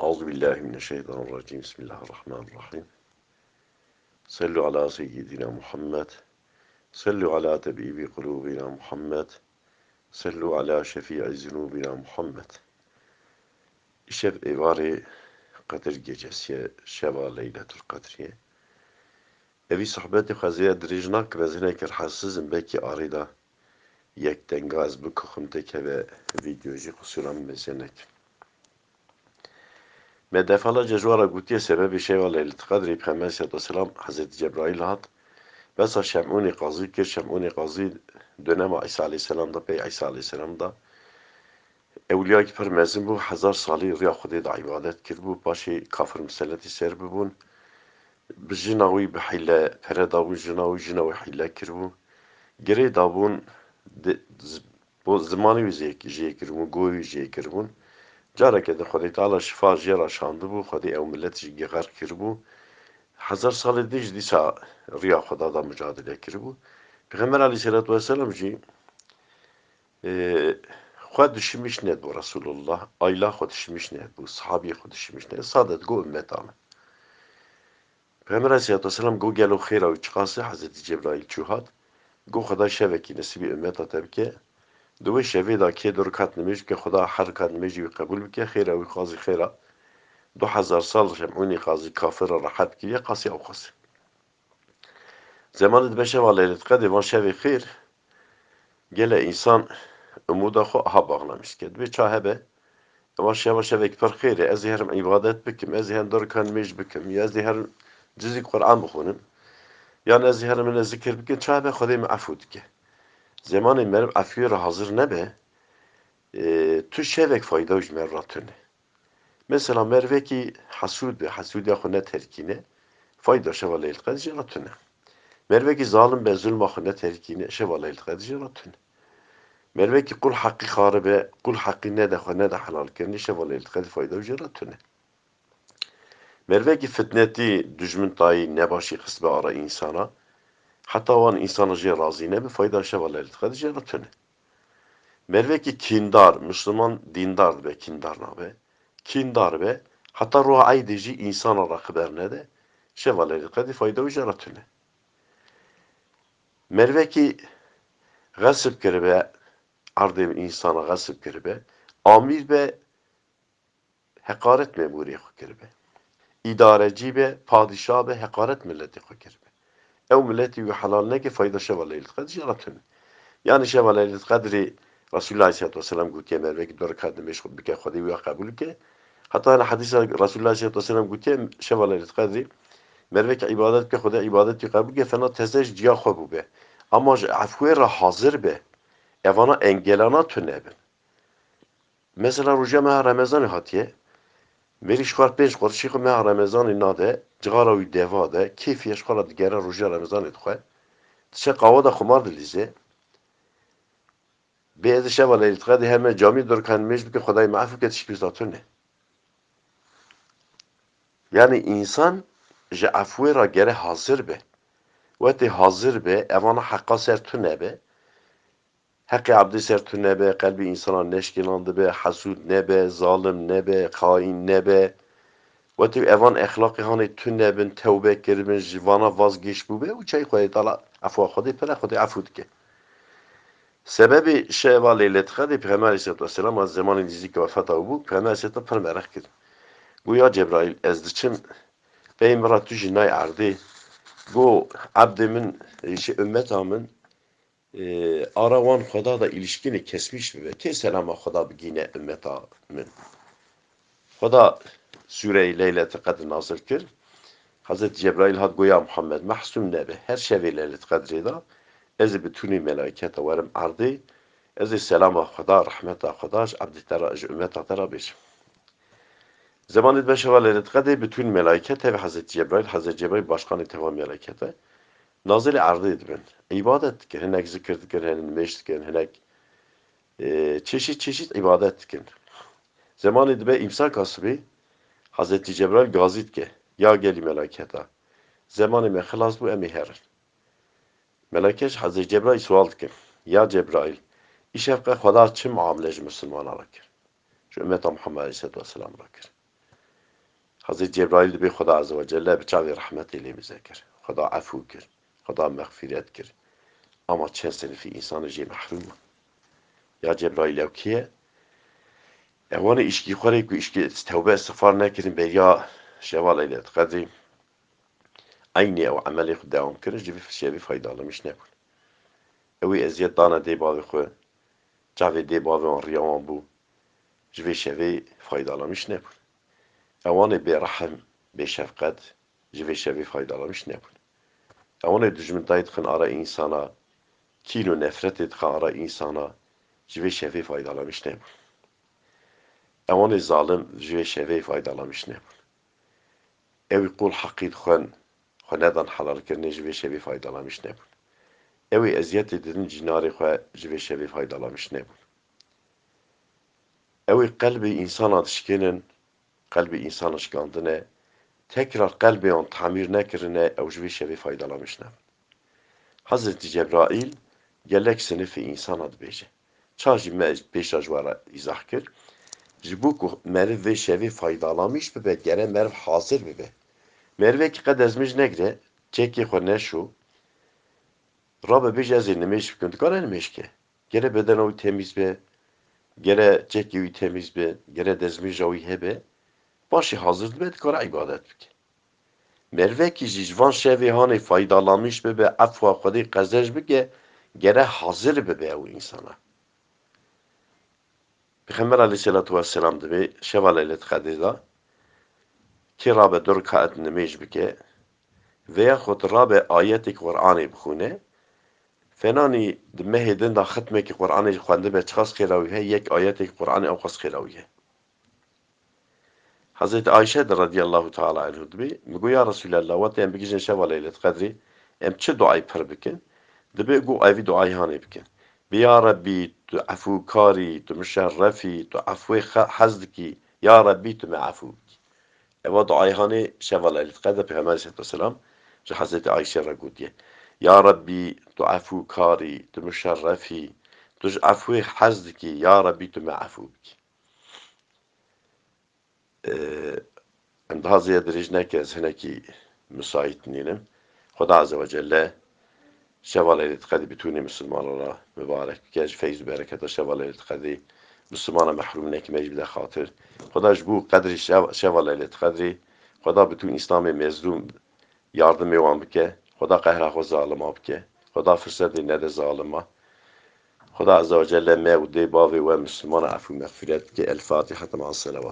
Euzubillahimineşşeytanirracim. Bismillahirrahmanirrahim. Sallu ala seyyidina Muhammed. Sallu ala tebibi kulubina Muhammed. Sallu ala şefii zunubina Muhammed. İşev evari Kadir gecesi şeva leyletul kadriye. Evi sohbeti xaziye dirijnak ve zinekir hassizim belki arida yek dengaz bu kuxumteke ve videoji kusuram mezenek. Me defalarca jwara gutiye sebebi şeva leyletul kadri Peygamber sallallahu aleyhi ve sellem Hazreti Cebrail hat. Besa Şem'uni Qazi kir, Şem'uni Qazi dönemi İsa aleyhisselamda, Pey İsa aleyhisselamda evliya ki permezin bu 1000 sali riya Xudê da ibadet kir bu, paşê kafir miselletî ser bibûn. Bi jina wî bi hîle pere dabûn, jina wî hîle kirbû. Girê dabûn bo zimanî wî jê kirbûn, goyê wî jê kirbûn. Careke de Xwedê Teala şifa jê ra şandibû, Xwedê ew millet jî geğer kirbû. 1000 salê dî ji dîsa riya Xweda da mücadele kirbû. Peygamber aleyhissalatu vesselam jî xwe dişimiş net bu Resulullah, ayla xwe dişimiş net bu, sahabî xwe dişimiş net, sadet go ümmeta min. Peygamber aleyhissalatu vesselam go gelo xêra wî çıqası Hazreti Cebrail çûhat, go Xweda şevekî nesibî ümmeta te bike, di wê şevê da kê du rekat nimêj bike, Xweda her rekat nimêjî wî qebûl bike, xêra wî xwazî xêra. 2000 sal Şem'ûnî Qazi kafira rahat kiriye, qasî ew qasî. Zemanê dibe şeva leyletul qedrê van şevê xêr, gele insan umuda xwe aha bağlamış ke. Divê ça hebe, evan şeva şevekî pir xêr e, ez ê herim ibadet bikim, ez ê hem 2 rekat nimêj bikim, ya ez ê herim cizî Qur'an bixwenim, yan ez ê herim min zikir bikim, ça hebe Xwedê min efû dike. Zemanê me efûyê re hazır nebe, tu şevek fayda ji me re tune. Mesela mervekî hasûd be, hasûdiya xwe neterkîne, fayda şeva leyletul qedrê jî re tune. Mervekî zalim be, zulma xwe neterkîne, şeva leyletul qedrê jî re tune. Mervekî kul haqqî xare be, kul haqqî nede xwe nede helal kirinî, şeva leyletul qedrê fayda jî re tune. Mervekî fitnetî, dijmin tayî, nebaşî xist be ara insana, heta wan insana jê razî nebe, fayda şeva leyletul qedrê jî re tune. Mervekî kîndar, Müslüman dîndar be, kîndar nabe, kîndar be, heta roha eydê jî insana ra xiber nede, şeva leyletul qedrê fayda jî re tune. Mervekî gasp kiribe, ardê insana gasp kiribe, amîr be, hekaret memuriyê xwe kiribe. İdarecî be, padişah be, hekaret milletê xwe kiribe. Ew milletî wî helal neke, fayda şeva leyletul qedrê jî re tune. Yani şeva leyletul qedrê Resulullah aleyhissalatu vesselam gotiye mervekî 2 rekat nimêj bike, Xwedê wî qebûl bike. Heta li hedîsa Resulullah aleyhissalatu vesselam gotiye şeva leyletul qedrê mervekî ibadet bike, Xwedê ibadetî qebûl bike, fena teze ji ciya xwe bû be. Ama ji efûyê re hazır be, evana engelana tune bin. Mesela roja meha Ramazanê hatiye, merî ji xwar 5 qurşî xwe meha Ramazanê nade, cigara wî deva de, kêfiye ji xwe re digere roja Ramazanê dixwe, diçe qawa da xumar dilîze, bê ez ê şeva leyletul qedrê her me camî 2 rekat nimêj bike, Xwedayê me eff bike, tişkî wisa tune. Yani insan ji efûyê re gere hazır be. Wetê hazır be, evana hekka ser tune be, heqê abdê ser tune be, qelbê insana neşkînan dibe, hesûd nebe, zalim nebe, xaîn nebe. Wetê evan exlaqê hanê tune bin, tewbe kiribin, ji vana vazgeçbû be, û çayê Xwedê Teala efûa Xwedê pire, Xwedê efû dike. Sebebê şeva leyletul qedrê Peygamber aleyhissalatu vesselam az zemanê nîzîk vefata bû, Peygamber aleyhissalatu pir merex kir. Goya Cebrail ez diçim, ey mira tu jî nayê erdê, go ebdê min, ümmeta min, ara wan Xweda da ilişkini kesmiş be. Kê selama Xweda bigîne ümmeta min. Xweda Sûre-i Leyletul Qedr nazil kir. Hazreti Cebrail hat goya Muhammed mahsûm nebe. Her şevê Leyletul Qedrê da ez ê bi tunî melâiketa werim erdê, ez ê selama Xweda, rahmeta Xweda ji ebdê te re, ji ümmeta te re bêjim. Zemanê dibe şeva Leyletul Qedrê bi tunî melâikete ve Hazreti Cebrail başkanê teva melâikete nazilê erdê dibin. İbadet dikin, hinek zikir dikin, hinek nimêj dikin, hinek çeşit ibadet dikin. Zemanê dibe imsak asbî, Hazreti Cebrail gazî dike, ya gelî melâiketa. Zemanê me xilas bû, em ê herin. Melâike Hazreti Cebrail sual dikin, ya Cebrail, îşev qe Xweda çi muamele ji Müslümana re kir? Ji ümmeta Muhammed aleyhissalatu vesselam re kir. Hazreti Cebrail de Xda Azze ve Celle bir çavi rahmet eylemize kir. Xda afu kir. Xda mağfiret kir. Ama çend sınıfı insanı jê mahrum. Ya Cebrail evkiye evanı işki xwarê ku işki tevbe istiğfar nekirin be ya şeval eylet kadri aynı ev amelê xwe devam kirin ji vê şevî faydalamış nebûn. Ew ê eziyet dana dê bavê xwe çavê dê bavê wan riyawan bû ji vê şevê faydalamış nebûn. Ewanê bêrehem bêşefqet ji vê şevê faydalamış nebûn. Ewanê dijmintayê dixin ara insana kîn û nefretê dixin ara insana ji vê şevê faydalamış nebûn. Ewanê zalim ji vê şevê faydalamış nebûn. Ew ê qul heqî dixwin xwe nedan helalkirinê ji vê şevê faydalamış nebûn. Ew ê eziyetê didin cinarê xwe ji vê şevê faydalamış nebûn. Ew ê qelbê insana dişkênin, qelbê insana şikandine, tekrar qelbê wan tamîr nekirine ew ji vê şevê faydalamış nebûn. Hazreti Cebrail gelek sınıfı insana dibêje. Ça jî me pêşa ji we re îzah kir. Ji bo ku meriv vê şevê faydalamış bibe, gere meriv hazir bibe. Merivekî qed ezmij negire, çekê xwe neşû, rabe bêje ez ê nimêj bikim, dikare nimêj ke. Gere bedena wî temiz be, gere çekê wî temiz be, gere dezmêja wî hebe, başî hazir dibe, dikare ibadet bike. Merivekî jî ji van şevê hanê faydalamış bibe, efwa Xwedê qezej bike, gere hazir bibe ew insana. Peygamber aleyhissalatu vesselam dibe, şeva leylet qedrê da, kê rabe 2 rekat nimêj bike, veya xwed rabe ayetê Qur'anê bixwîne, fenanî di mehê din da xitmekî Qur'anê xwendibe çi qas xêra wî heye, yek ayetê Qur'anê ew qas xêra wî ye. Hazreti Ayşe de radiyallahu teala anhu dibe, migo ya Resulallah, wate em bigîjin şeva leylet qedrê, em çi duayê pir bikin? Dibe got evî duayê hanê bikin. Bi ya Rabbî tu efûkarî, tu müşerrefî, tu efwê hez dikî, ya Rabbî tu me efû bikî. Eva duayê hanê şeva leylet qedrê Peygamber aleyhissalatu vesselam ji Hazreti Ayşe re gotiye. Ya Rabbi tu efûkarî, tu müşerrefî, tu ji efwê hez dikî, ya Rabbi tu me efû bikî. Em daha zêde dirêj neke, ez hinekî müsait nînim. Xweda Azze ve Celle şeva leylet qedrê bitûnê Müslümanan re mübarek bike, ji feyz û bereketa şeva leylet qedrê Müslümana mehrûm nekime ji bide xatir. Xweda ji bo qedrê şeva leylet qedrê, Xweda bitûn İslamê mezlûm yardımê wan bike. Xweda qehra xwe zalima bike. Xweda fırsetê nede zalima. Xweda Azze ve Celle me û dê bavê we Müslümana efû mexfiret bike. El Fatiha. Tema salavat.